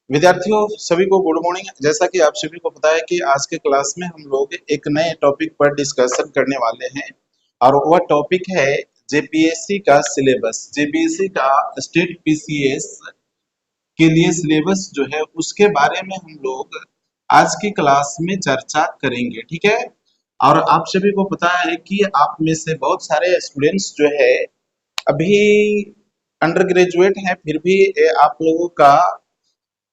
विद्यार्थियों सभी को गुड मॉर्निंग। जैसा कि आप सभी को पता है कि आज के क्लास में हम लोग एक नए टॉपिक पर डिस्कशन करने वाले हैं और वह टॉपिक है जेपीएससी का सिलेबस। जेपीएससी का स्टेट पीसीएस के लिए सिलेबस जो है उसके बारे में हम लोग आज की क्लास में चर्चा करेंगे, ठीक है। और आप सभी को पता है कि आप में से बहुत सारे स्टूडेंट्स जो है अभी अंडर ग्रेजुएट हैं, फिर भी आप लोगों का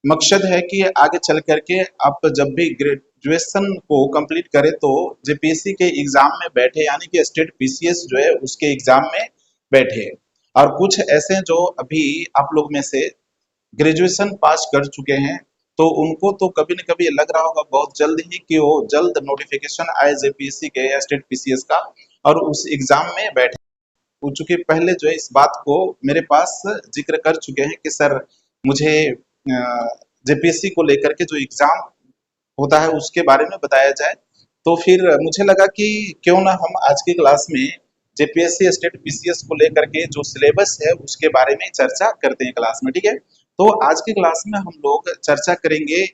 मकसद है कि आगे चल करके आप जब भी ग्रेजुएशन को कंप्लीट करें तो जेपीएससी के एग्जाम में बैठे, यानी कि स्टेट पीसीएस जो है उसके एग्जाम में बैठे। और कुछ ऐसे जो अभी आप लोग में से ग्रेजुएशन पास कर चुके हैं तो उनको तो कभी न कभी लग रहा होगा बहुत जल्द ही कि वो जल्द नोटिफिकेशन आए जेपीएससी के या स्टेट पीसीएस का और उस एग्जाम में बैठे। हो चुके पहले जो है इस बात को मेरे पास जिक्र कर चुके हैं कि सर मुझे जेपीएससी को लेकर के जो एग्जाम होता है उसके बारे में बताया जाए। तो फिर मुझे लगा कि क्यों ना हम आज की क्लास में जेपीएससी स्टेट पीसीएस को लेकर के जो सिलेबस है उसके बारे में चर्चा करते हैं क्लास में, ठीक है। तो आज की क्लास में हम लोग चर्चा करेंगे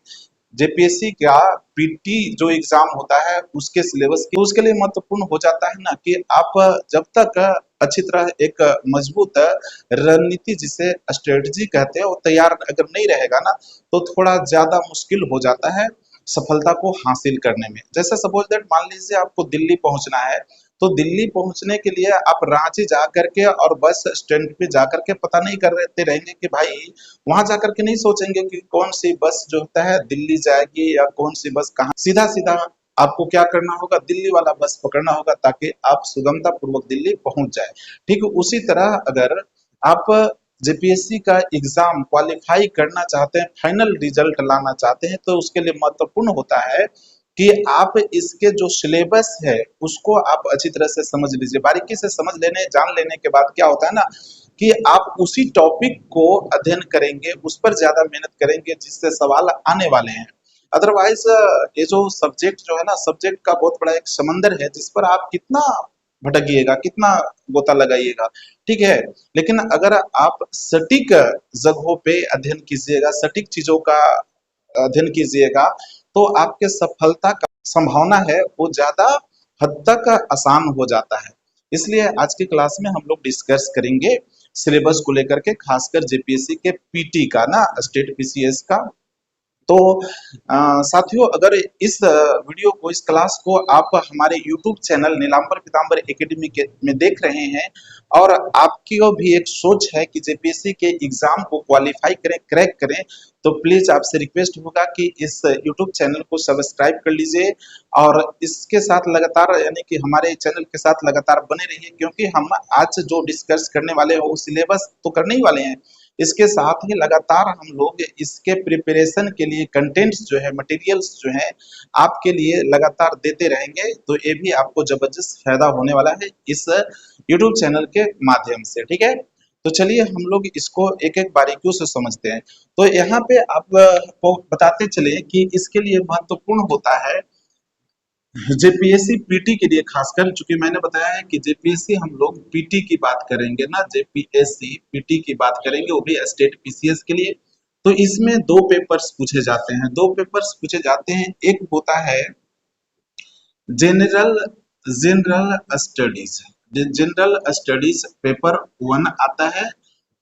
जेपीएससी का पीटी जो एग्जाम होता है उसके सिलेबस की। तो उसके लिए महत्वपूर्ण हो जाता है ना कि आप जब तक अच्छी तरह एक मजबूत रणनीति जिसे स्ट्रेटजी कहते हैं वो तैयार अगर नहीं रहेगा ना तो थोड़ा ज्यादा मुश्किल हो जाता है सफलता को हासिल करने में। जैसे सपोज दैट मान लीजिए आपको दिल्ली पहुंचना है तो दिल्ली पहुंचने के लिए आप रांची जा करके और बस स्टैंड पे जा करके पता नहीं करते रहेंगे कि भाई वहां जाकर के नहीं सोचेंगे कि कौन सी बस जो होता है दिल्ली जाएगी या कौन सी बस कहाँ। सीधा सीधा आपको क्या करना होगा, दिल्ली वाला बस पकड़ना होगा ताकि आप सुगमता पूर्वक दिल्ली पहुंच जाए। ठीक उसी तरह अगर आप जेपीएससी का एग्जाम क्वालिफाई करना चाहते हैं, फाइनल रिजल्ट लाना चाहते हैं तो उसके लिए महत्वपूर्ण होता है कि आप इसके जो सिलेबस है उसको आप अच्छी तरह से समझ लीजिए। बारीकी से समझ लेने जान लेने के बाद क्या होता है ना कि आप उसी टॉपिक को अध्ययन करेंगे, उस पर ज्यादा मेहनत करेंगे जिससे सवाल आने वाले हैं। अदरवाइज ये जो सब्जेक्ट जो है ना, सब्जेक्ट का बहुत बड़ा एक समंदर है जिस पर आप कितना भटकिएगा, कितना गोता लगाइएगा, ठीक है। लेकिन अगर आप सटीक जगहों पे अध्ययन कीजिएगा, सटीक चीजों का अध्ययन कीजिएगा तो आपके सफलता का संभावना है वो ज्यादा हद तक आसान हो जाता है। इसलिए आज की क्लास में हम लोग डिस्कस करेंगे सिलेबस को लेकर के, खासकर जेपीएससी के पीटी का ना, स्टेट पीसीएस का। तो साथियों अगर इस वीडियो को, इस क्लास को आप हमारे यूट्यूब चैनल नीलांबर पीतांबर एकेडमी के में देख रहे हैं और आपकी भी एक सोच है कि जेपीएससी के एग्जाम को क्वालिफाई करें, क्रैक करें, तो प्लीज आपसे रिक्वेस्ट होगा कि इस यूट्यूब चैनल को सब्सक्राइब कर लीजिए और इसके साथ लगातार, यानी कि हमारे चैनल के साथ लगातार बने रहिए, क्योंकि हम आज जो डिस्कस करने वाले हैं वो सिलेबस तो करने ही वाले हैं, इसके साथ ही लगातार हम लोग इसके प्रिपरेशन के लिए कंटेंट्स जो है, मटेरियल्स जो है आपके लिए लगातार देते रहेंगे। तो ये भी आपको जबरदस्त फायदा होने वाला है इस यूट्यूब चैनल के माध्यम से, ठीक है। तो चलिए हम लोग इसको एक एक बारीकियों से समझते हैं। तो यहाँ पे आपको बताते चले कि इसके लिए महत्वपूर्ण होता है जेपीएससी पीटी के लिए, खासकर चूंकि मैंने बताया है कि जेपीएससी हम लोग पीटी की बात करेंगे ना, जेपीएससी पीटी की बात करेंगे वो भी स्टेट पीसीएस के लिए। तो इसमें दो पेपर्स पूछे जाते हैं, दो पेपर्स पूछे जाते हैं। एक होता है general general studies, general studies paper 1 आता है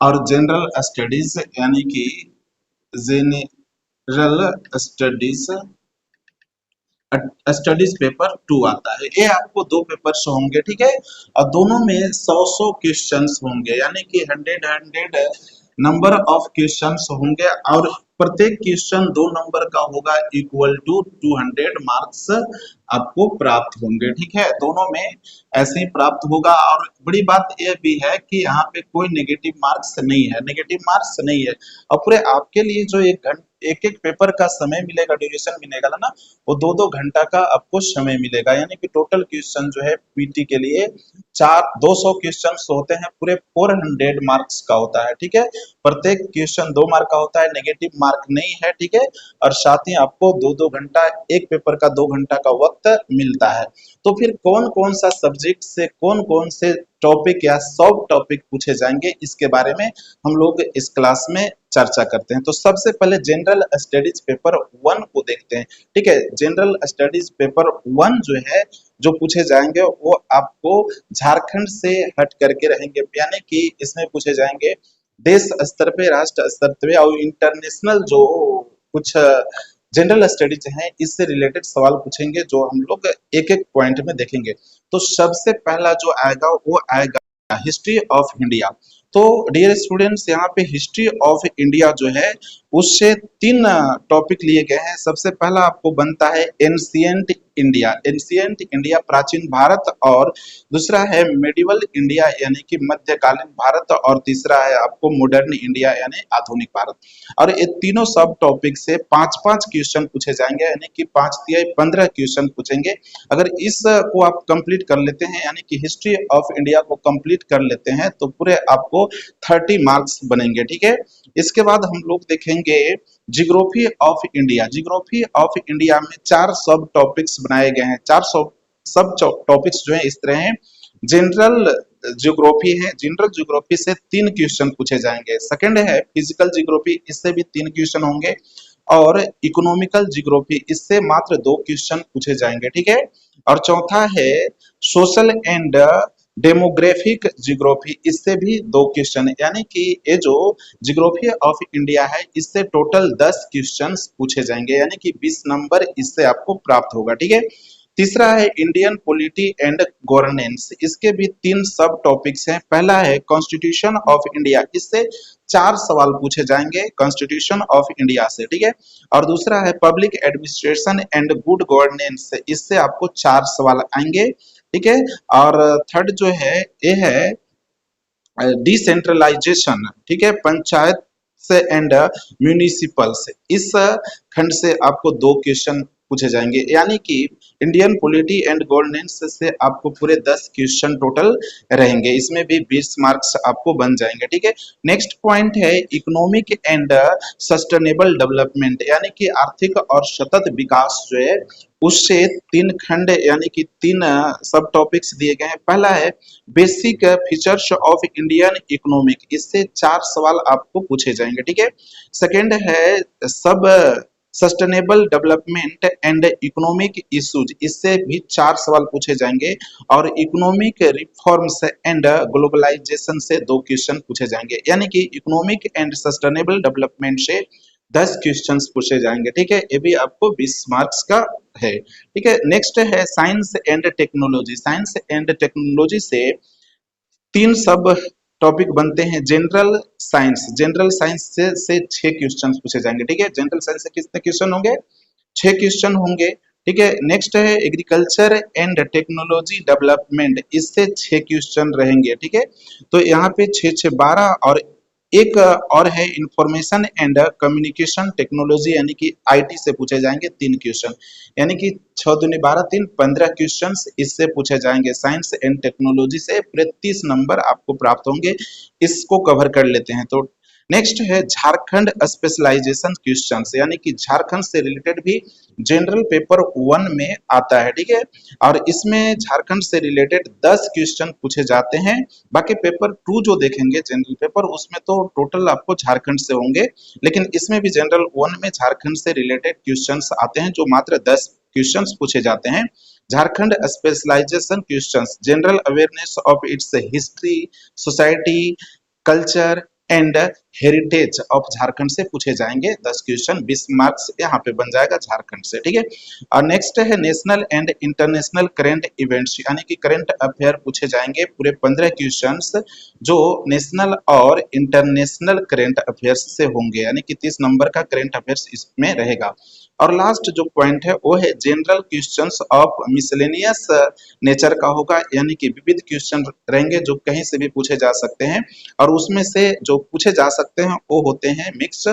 और जनरल स्टडीज यानी कि जनरल स्टडीज स्टडीज पेपर 2 आता है। ये आपको दो पेपर्स होंगे, ठीक है। और दोनों में 100 क्वेश्चंस होंगे, यानी कि 100 नंबर ऑफ क्वेश्चंस होंगे और प्रत्येक क्वेश्चन 2 नंबर का होगा, इक्वल टू 200 मार्क्स आपको प्राप्त होंगे, ठीक है। दोनों में ऐसे ही प्राप्त होगा। और बड़ी बात यह भी है कि यहाँ पे कोई नेगेटिव मार्क्स नहीं है, नेगेटिव मार्क्स नहीं है। और पूरे आपके लिए जो एक एक पेपर का समय मिलेगा, ड्यूरेशन मिलेगा ना, वो 2-2 घंटा का आपको समय मिलेगा। यानी कि टोटल क्वेश्चन जो है पीटी के लिए 200 क्वेश्चन होते हैं, पूरे 400 मार्क्स का होता है, ठीक है। प्रत्येक क्वेश्चन 2 मार्क का होता है, नेगेटिव मार्क नहीं है, ठीक है। और साथ ही आपको 2-2 घंटा, एक पेपर का 2 घंटा का वक्त मिलता है। तो फिर कौन कौन सा सब्जेक्ट से कौन कौन से टॉपिक या सब टॉपिक पूछे जाएंगे इसके बारे में हम लोग इस क्लास में चर्चा करते हैं। तो सबसे पहले जनरल स्टडीज पेपर 1 को देखते हैं। ठीक है, जनरल स्टडीज पेपर 1 जो है, जो पूछे जाएंगे वो आपको झारखंड से हट करके रहेंगे, यानी कि इसमें पूछे जाएंगे देश स्तर पे, राष्ट्र स्तर पे और इंटरनेशनल जो कुछ जनरल स्टडीज हैं इससे रिलेटेड सवाल पूछेंगे, जो हम लोग एक एक पॉइंट में देखेंगे। तो सबसे पहला जो आएगा वो आएगा हिस्ट्री ऑफ इंडिया। तो डियर स्टूडेंट्स, यहाँ पे हिस्ट्री ऑफ इंडिया जो है उससे 3 टॉपिक लिए गए हैं। सबसे पहला आपको बनता है एंशिएंट इंडिया, एंशिएंट इंडिया प्राचीन भारत, और दूसरा है मेडिवल इंडिया यानी कि मध्यकालीन भारत, और तीसरा है आपको मॉडर्न इंडिया यानी आधुनिक भारत। और ये तीनों सब टॉपिक से 5-5 क्वेश्चन पूछे जाएंगे, यानी कि 5 तिहाई 15 क्वेश्चन पूछेंगे। अगर इस को आप कंप्लीट कर लेते हैं, यानी कि हिस्ट्री ऑफ इंडिया को कंप्लीट कर लेते हैं, तो पूरे आपको 30 मार्क्स बनेंगे। ठीक है, इसके बाद हम लोग देखेंगे geography of India. Geography of India में 4 सब टॉपिक्स बनाए गए हैं। 4 सब टॉपिक्स जो है इस तरह हैं। जनरल ज्योग्राफी है, जनरल ज्योग्राफी से 3 क्वेश्चन पूछे जाएंगे। सेकंड है फिजिकल ज्योग्राफी, इससे भी 3 क्वेश्चन होंगे। और इकोनॉमिकल ज्योग्राफी, इससे मात्र 2 क्वेश्चन पूछे जाएंगे। ठीक है, और चौथा है सोशल एंड डेमोग्राफिक ज्योग्राफी, इससे भी 2 क्वेश्चन, यानी कि ये जो ज्योग्राफी ऑफ इंडिया है इससे टोटल 10 क्वेश्चंस पूछे जाएंगे, यानी कि 20 नंबर इससे आपको प्राप्त होगा। ठीक है, तीसरा है इंडियन पॉलिटी एंड गवर्नेंस, इसके भी 3 सब टॉपिक्स हैं। पहला है कॉन्स्टिट्यूशन ऑफ इंडिया, इससे 4 सवाल पूछे जाएंगे कॉन्स्टिट्यूशन ऑफ इंडिया से। ठीक है, और दूसरा है public administration and good governance, इससे आपको 4 सवाल आएंगे। ठीक है, और थर्ड जो है ये है डिसेंट्रलाइजेशन। ठीक है, पंचायत से एंड म्यूनिसिपल से, इस खंड से आपको 2 क्वेश्चन पूछे जाएंगे, यानी कि इंडियन पॉलिटी एंड गवर्नेंस से आपको पूरे 10 क्वेश्चन टोटल रहेंगे, इसमें भी 20 मार्क्स आपको बन जाएंगे। ठीक है, नेक्स्ट पॉइंट है इकोनॉमिक एंड सस्टेनेबल डेवलपमेंट, यानी कि आर्थिक और सतत विकास जो है उससे 3 खंड यानी कि 3 सब टॉपिक्स दिए गए हैं। पहला है basic features of Indian economic, इससे 4 सवाल आपको पूछे जाएंगे। ठीक है, सेकंड है सब sustainable development and economic issues, इससे भी 4 सवाल पूछे जाएंगे। और इकोनॉमिक रिफॉर्म्स एंड ग्लोबलाइजेशन से 2 क्वेश्चन पूछे जाएंगे, यानी कि इकोनॉमिक एंड सस्टेनेबल डेवलपमेंट से 10 क्वेश्चंस पूछे जाएंगे। ठीक है, ये भी आपको 20 मार्क्स का है। ठीक है, नेक्स्ट है science and technology. Science and technology से 3 सब टॉपिक बनते हैं। जनरल साइंस, जनरल साइंस से 6 क्वेश्चन पूछे जाएंगे। ठीक है, जनरल साइंस से कितने क्वेश्चन होंगे? 6 क्वेश्चन होंगे। ठीक है, नेक्स्ट है एग्रीकल्चर एंड टेक्नोलॉजी डेवलपमेंट, इससे 6 क्वेश्चन रहेंगे। ठीक है, तो यहाँ पे 6 12, और एक और है इंफॉर्मेशन एंड कम्युनिकेशन टेक्नोलॉजी, यानी कि आईटी से पूछे जाएंगे 3 क्वेश्चन, यानी कि 6 दूनी 12 3 15 क्वेश्चन इससे पूछे जाएंगे। साइंस एंड टेक्नोलॉजी से पूरे 30 नंबर आपको प्राप्त होंगे। इसको कवर कर लेते हैं। तो नेक्स्ट है झारखंड स्पेशलाइजेशन क्वेश्चंस, यानी कि झारखंड से रिलेटेड भी जनरल पेपर 1 में आता है। ठीक है, और इसमें झारखंड से रिलेटेड 10 क्वेश्चन पूछे जाते हैं। बाकी पेपर 2 जो देखेंगे जनरल पेपर, उसमें तो टोटल आपको झारखंड से होंगे, लेकिन इसमें भी जनरल 1 में झारखंड से रिलेटेड क्वेश्चंस आते हैं, जो मात्र 10 क्वेश्चंस पूछे जाते हैं। Jharkhand specialization questions general awareness of its history, society, culture and heritage of Jharkhand से पूछे जाएंगे 10 क्वेश्चन, 20 मार्क्स यहाँ पे बन जाएगा झारखंड से। ठीक है, और नेक्स्ट है national and international current events, यानी कि करंट अफेयर पूछे जाएंगे पूरे 15 क्वेश्चंस, जो नेशनल और इंटरनेशनल करंट अफेयर्स से होंगे, यानी कि 30 नंबर का करंट अफेयर्स इसमें रहेगा। और लास्ट जो पॉइंट है वो है general questions of miscellaneous nature का होगा, यानी कि विविध क्वेश्चन रहेंगे जो कहीं से भी पूछे जा सकते हैं, और उसमें से जो पूछे जा सकते हैं वो होते हैं मिक्स।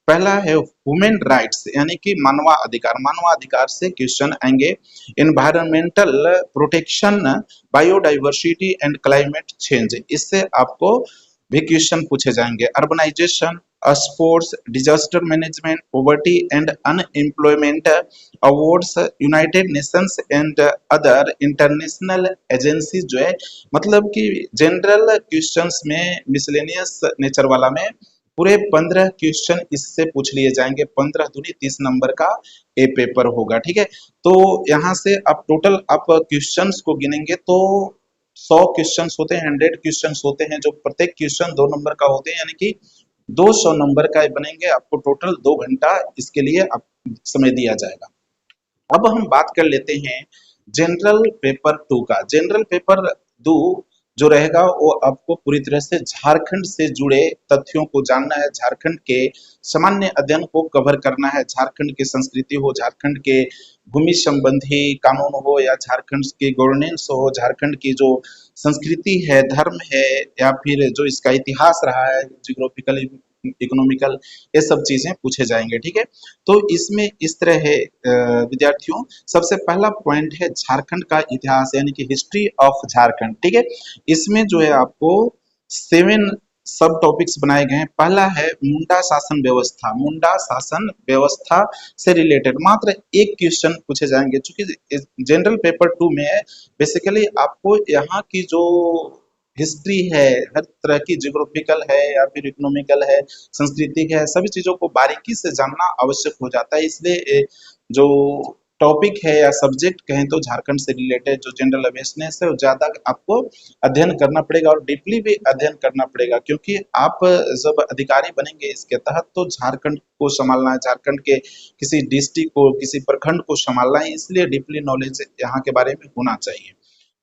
पहला है ह्यूमन राइट्स, यानी कि मानवाधिकार, मानवाधिकार से क्वेश्चन आएंगे। Environmental protection, biodiversity and climate change, इससे आपको भी क्वेश्चन पूछे जाएंगे। Urbanisation, sports, disaster management, poverty and unemployment, awards, United Nations and other international agencies जो है, मतलब कि जनरल क्वेश्चंस में मिसलेनियस नेचर वाला में पूरे 15 क्वेश्चन इससे पूछ लिए जाएंगे। 15 दूनी 30 नंबर का ए पेपर होगा, ठीक है। तो यहाँ से आप टोटल आप क्वेश्चंस को गिनेंगे तो 100 क्वेश्चंस होते हैं, 100 क्वेश्चंस होते हैं, जो प्रत्येक क्वेश्चन 2 नंबर का होते हैं, यानी कि 200 नंबर का बनेंगे। आपको टोटल 2 घंटा इसके लिए आप समय दिया जाएगा। अब हम बात कर लेते हैं जनरल पेपर 2 का। जनरल पेपर 2 जो रहेगा वो आपको पूरी तरह से झारखंड से जुड़े तथ्यों को जानना है, झारखंड के सामान्य अध्ययन को कवर करना है, झारखंड की संस्कृति हो, झारखंड के भूमि संबंधी कानून हो, या झारखंड की गवर्नेंस हो, झारखंड की जो संस्कृति है, धर्म है, या फिर जो इसका इतिहास रहा है, जियोग्राफिकल, इकोनॉमिकल, ये सब चीजें पूछे जाएंगे, ठीक है। तो इसमें इस तरह है विद्यार्थियों, सबसे पहला पॉइंट है झारखंड का इतिहास, यानी कि हिस्ट्री ऑफ झारखंड, ठीक है। इसमें जो है आपको 7 सब टॉपिक्स बनाए गए हैं। पहला है मुंडा शासन व्यवस्था। मुंडा शासन व्यवस्था से रिलेटेड मात्र एक क्वेश्चन पूछे जाएंगे, चूंकि जनरल पेपर 2 में बेसिकली आपको यहाँ की जो हिस्ट्री है, हर तरह की जियोग्राफिकल है या फिर इकोनॉमिकल है, सांस्कृतिक है, सभी चीजों को बारीकी से जानना आवश्यक हो जाता है। इसलिए जो टॉपिक है या सब्जेक्ट कहें तो झारखंड से रिलेटेड जो जनरल अवेयरनेस है वो ज्यादा आपको अध्ययन करना पड़ेगा और डीपली भी अध्ययन करना पड़ेगा, क्योंकि आप जब अधिकारी बनेंगे इसके तहत तो झारखंड को संभालना है, झारखंड के किसी डिस्ट्रिक्ट को, किसी प्रखंड को संभालना है, इसलिए डीपली नॉलेज यहाँ के बारे में होना चाहिए।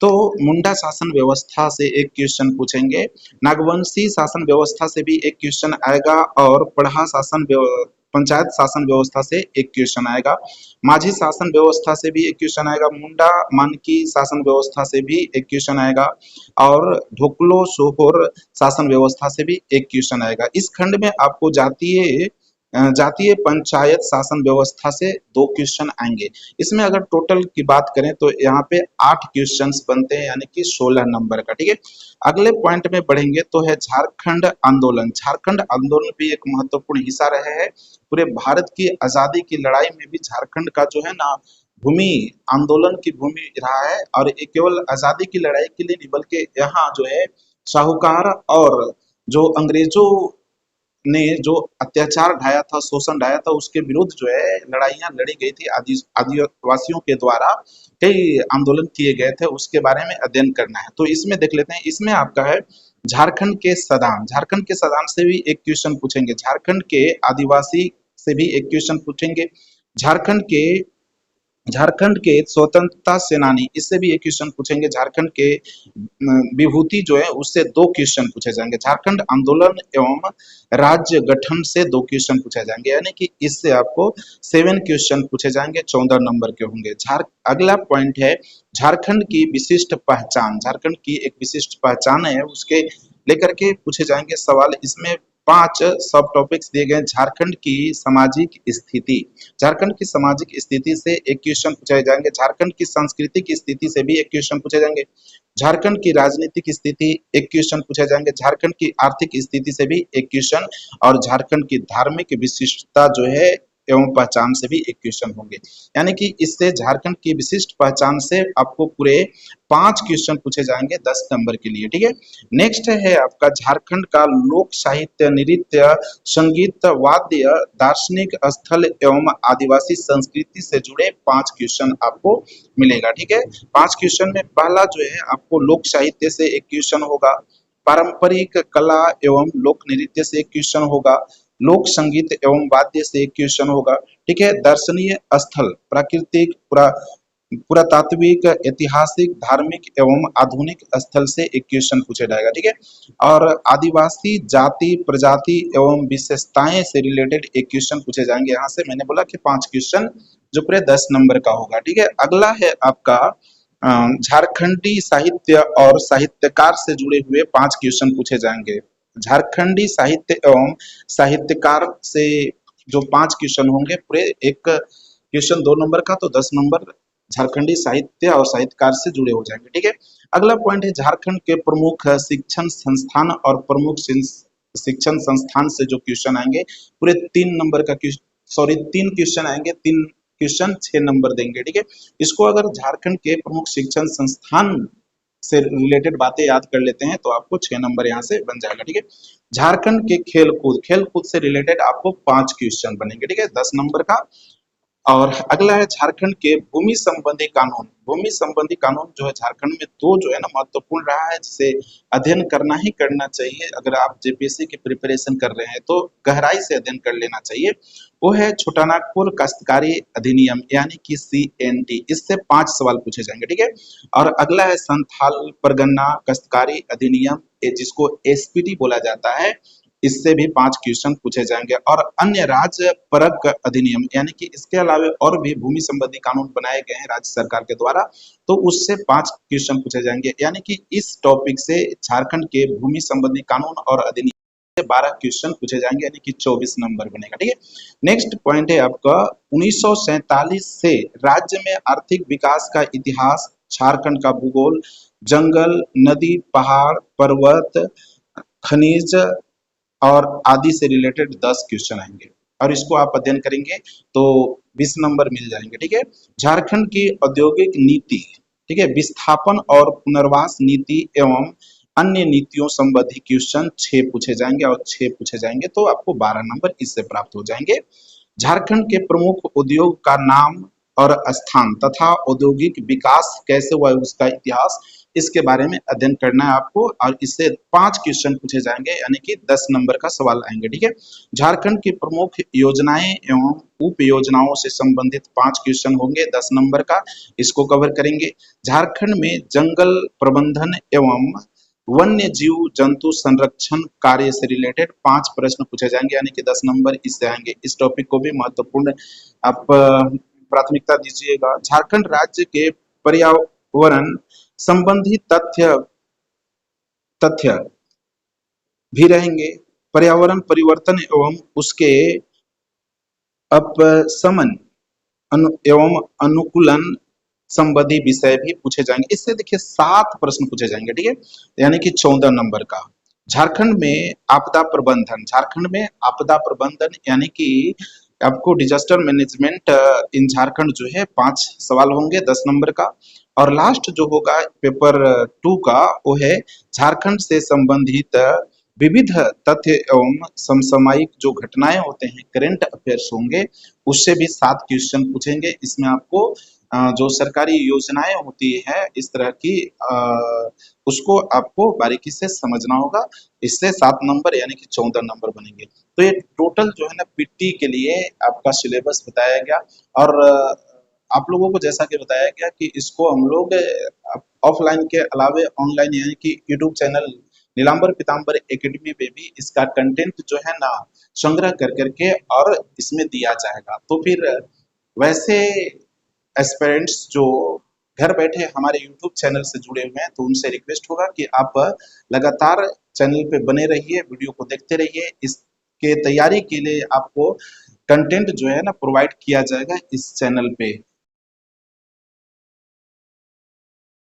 तो मुंडा शासन व्यवस्था से एक क्वेश्चन पूछेंगे, नागवंशी शासन व्यवस्था से भी एक क्वेश्चन आएगा, और पढ़ा शासन पंचायत शासन व्यवस्था से एक क्वेश्चन आएगा, माझी शासन व्यवस्था से भी एक क्वेश्चन आएगा, मुंडा मानकी शासन व्यवस्था से भी एक क्वेश्चन आएगा, और ढोकलो सोहोर शासन व्यवस्था से भी एक क्वेश्चन आएगा। इस खंड में आपको जातीय पंचायत शासन व्यवस्था से 2 क्वेश्चन आएंगे। इसमें अगर टोटल की बात करें तो यहाँ पे 8 क्वेश्चंस बनते हैं, यानी कि 16 नंबर का, ठीक है। अगले पॉइंट में बढ़ेंगे तो है झारखंड आंदोलन। झारखंड आंदोलन भी एक महत्वपूर्ण हिस्सा रहे हैं। पूरे भारत की आजादी की लड़ाई में भी झारखंड का जो है ना भूमि, आंदोलन की भूमि रहा है, और ये केवल आजादी की लड़ाई के लिए नहीं बल्कि यहाँ जो है साहूकार और जो अंग्रेजों ने जो अत्याचार ढाया था, शोषण ढाया था, उसके विरुद्ध जो है लड़ाइयां लड़ी गई थी, आदिवासियों के द्वारा कई आंदोलन किए गए थे, उसके बारे में अध्ययन करना है। तो इसमें देख लेते हैं, इसमें आपका है झारखंड के सदान। झारखंड के सदान से भी एक क्वेश्चन पूछेंगे, झारखंड के आदिवासी से भी एक क्वेश्चन पूछेंगे, झारखंड के स्वतंत्रता सेनानी, इससे भी एक क्वेश्चन पूछेंगे, झारखंड के विभूति जो है उससे 2 क्वेश्चन पूछे जाएंगे, झारखंड आंदोलन एवं राज्य गठन से 2 क्वेश्चन पूछे जाएंगे, यानी कि इससे आपको 7 क्वेश्चन पूछे जाएंगे, 14 नंबर के होंगे। अगला पॉइंट है झारखंड की विशिष्ट पहचान। झारखंड की एक विशिष्ट पहचान है, उसके लेकर के पूछे जाएंगे सवाल। इसमें 5 सब टॉपिक्स दिए गए। झारखंड की सामाजिक स्थिति, झारखंड की सामाजिक स्थिति से एक क्वेश्चन पूछे जाएंगे, झारखंड की सांस्कृतिक स्थिति से भी एक क्वेश्चन पूछे जाएंगे, झारखंड की राजनीतिक स्थिति एक क्वेश्चन पूछे जाएंगे, झारखंड की आर्थिक स्थिति से भी एक क्वेश्चन, और झारखंड की धार्मिक विशिष्टता जो है एवं पहचान से भी एक क्वेश्चन होंगे। यानी कि इससे झारखंड की विशिष्ट पहचान से आपको पूरे 5 क्वेश्चन पूछे जाएंगे 10 नंबर के लिए, ठीक है। नेक्स्ट है आपका झारखंड का लोक साहित्य, नृत्य, संगीत, वाद्य, दार्शनिक स्थल एवं आदिवासी संस्कृति से जुड़े 5 क्वेश्चन आपको मिलेगा, ठीक है। 5 क्वेश्चन में पहला जो है आपको लोक साहित्य से एक क्वेश्चन होगा, पारंपरिक कला एवं लोक नृत्य से एक क्वेश्चन होगा, लोक संगीत एवं वाद्य से एक क्वेश्चन होगा, ठीक है। दर्शनीय स्थल, प्राकृतिक, पुरातात्विक, ऐतिहासिक, धार्मिक एवं आधुनिक स्थल से एक क्वेश्चन पूछा जाएगा, ठीक है। और आदिवासी जाति, प्रजाति एवं विशेषताएं से रिलेटेड एक क्वेश्चन पूछे जाएंगे। यहाँ से मैंने बोला कि 5 क्वेश्चन जो पूरे 10 नंबर का होगा, ठीक है। अगला है आपका झारखंडी साहित्य और साहित्यकार से जुड़े हुए 5 क्वेश्चन पूछे जाएंगे। झारखंडी साहित्य एवं साहित्यकार से जो 5 क्वेश्चन होंगे, पूरे एक क्वेश्चन 2 नंबर का, तो 10 नंबर झारखंडी साहित्य और साहित्यकार से जुड़े हो जाएंगे, ठीक है। अगला पॉइंट है झारखंड के प्रमुख शिक्षण संस्थान और प्रमुख शिक्षण संस्थान से जो क्वेश्चन आएंगे, पूरे 3 नंबर का 3 क्वेश्चन आएंगे, 3 क्वेश्चन 6 नंबर देंगे, ठीक है। इसको अगर झारखंड के प्रमुख शिक्षण संस्थान से रिलेटेड बातें याद कर लेते हैं तो आपको 6 नंबर यहाँ से बन जाएगा। ठीक है, झारखंड के खेल कूद से रिलेटेड आपको 5 क्वेश्चन बनेंगे। ठीक है, 10 नंबर का। और अगला है झारखंड के भूमि संबंधी कानून। भूमि संबंधी कानून जो है झारखंड में दो जो है ना महत्वपूर्ण रहा है, जिसे अध्ययन करना ही करना चाहिए। अगर आप जेपीएससी की प्रिपरेशन कर रहे हैं तो गहराई से अध्ययन कर लेना चाहिए। वो है छोटानागपुर काश्तकारी अधिनियम यानी कि CNT। इससे 5 सवाल पूछे जाएंगे। ठीक है, और अगला है संथाल परगना काश्तकारी अधिनियम, जिसको SPT बोला जाता है। इससे भी 5 क्वेश्चन पूछे जाएंगे। और अन्य राज्य परक अधिनियम यानी कि इसके अलावा और भी भूमि संबंधी कानून बनाए गए हैं राज्य सरकार के द्वारा, तो उससे 5 क्वेश्चन पूछे जाएंगे। यानी कि इस टॉपिक से झारखंड के भूमि संबंधी कानून और अधिनियम से 12 क्वेश्चन पूछे जाएंगे, यानी कि 24 नंबर बनेगा। ठीक है, नेक्स्ट पॉइंट है आपका 1947 से राज्य में आर्थिक विकास का इतिहास, झारखंड का भूगोल, जंगल, नदी, पहाड़, पर्वत, खनिज और आदि से रिलेटेड 10 क्वेश्चन आएंगे और इसको आप अध्ययन करेंगे तो 20 नंबर मिल जाएंगे। ठीक है, झारखंड की औद्योगिक नीति, ठीक है, विस्थापन और पुनर्वास नीति एवं अन्य नीतियों संबंधी क्वेश्चन 6 पूछे जाएंगे और 6 पूछे जाएंगे तो आपको 12 नंबर इससे प्राप्त हो जाएंगे। झारखंड के प्रमुख उद्योग का नाम और स्थान तथा औद्योगिक विकास कैसे हुआ उसका इतिहास, इसके बारे में अध्ययन करना है आपको और इससे 5 क्वेश्चन पूछे जाएंगे, यानी कि 10 नंबर का सवाल आएंगे। ठीक है, झारखंड की प्रमुख योजनाएं एवं उप योजनाओं से संबंधित 5 क्वेश्चन होंगे 10 नंबर का, इसको कवर करेंगे। झारखंड में जंगल प्रबंधन एवं वन्य जीव जंतु संरक्षण कार्य से रिलेटेड 5 प्रश्न पूछे जाएंगे, यानी कि 10 नंबर इससे आएंगे। इस टॉपिक को भी महत्वपूर्ण आप प्राथमिकता दीजिएगा। झारखंड राज्य के पर्यावरण संबंधी तथ्य तथ्य भी रहेंगे। पर्यावरण परिवर्तन एवं उसके अपशमन एवं अनुकूलन संबंधी विषय भी पूछे जाएंगे। इससे देखिए 7 प्रश्न पूछे जाएंगे। ठीक है, यानी कि 14 नंबर का। झारखंड में आपदा प्रबंधन, झारखंड में आपदा प्रबंधन यानी कि आपको डिजास्टर मैनेजमेंट इन झारखंड जो है 5 सवाल होंगे 10 नंबर का। और लास्ट जो होगा पेपर 2 का वो है झारखंड से संबंधित विविध तथ्य एवं समसामयिक जो घटनाएं होते हैं, करंट अफेयर्स होंगे, उससे भी 7 क्वेश्चन पूछेंगे। इसमें आपको जो सरकारी योजनाएं होती है इस तरह की उसको आपको बारीकी से समझना होगा। इससे 7 नंबर यानी कि 14 नंबर बनेंगे। तो ये टोटल जो है ना पीटी के लिए आपका सिलेबस बताया गया। और आप लोगों को जैसा कि बताया गया कि इसको हम लोग ऑफलाइन के अलावे ऑनलाइन यानी कि यूट्यूब चैनल नीलांबर पीतांबर एकेडमी पे भी इसका कंटेंट जो है ना संग्रह कर करके और इसमें दिया जाएगा। तो फिर वैसे एस्पिरेंट्स जो घर बैठे हमारे यूट्यूब चैनल से जुड़े हुए हैं तो उनसे रिक्वेस्ट होगा कि आप लगातार चैनल पे बने रहिए, वीडियो को देखते रहिए। इसके तैयारी के लिए आपको कंटेंट जो है ना प्रोवाइड किया जाएगा इस चैनल पे।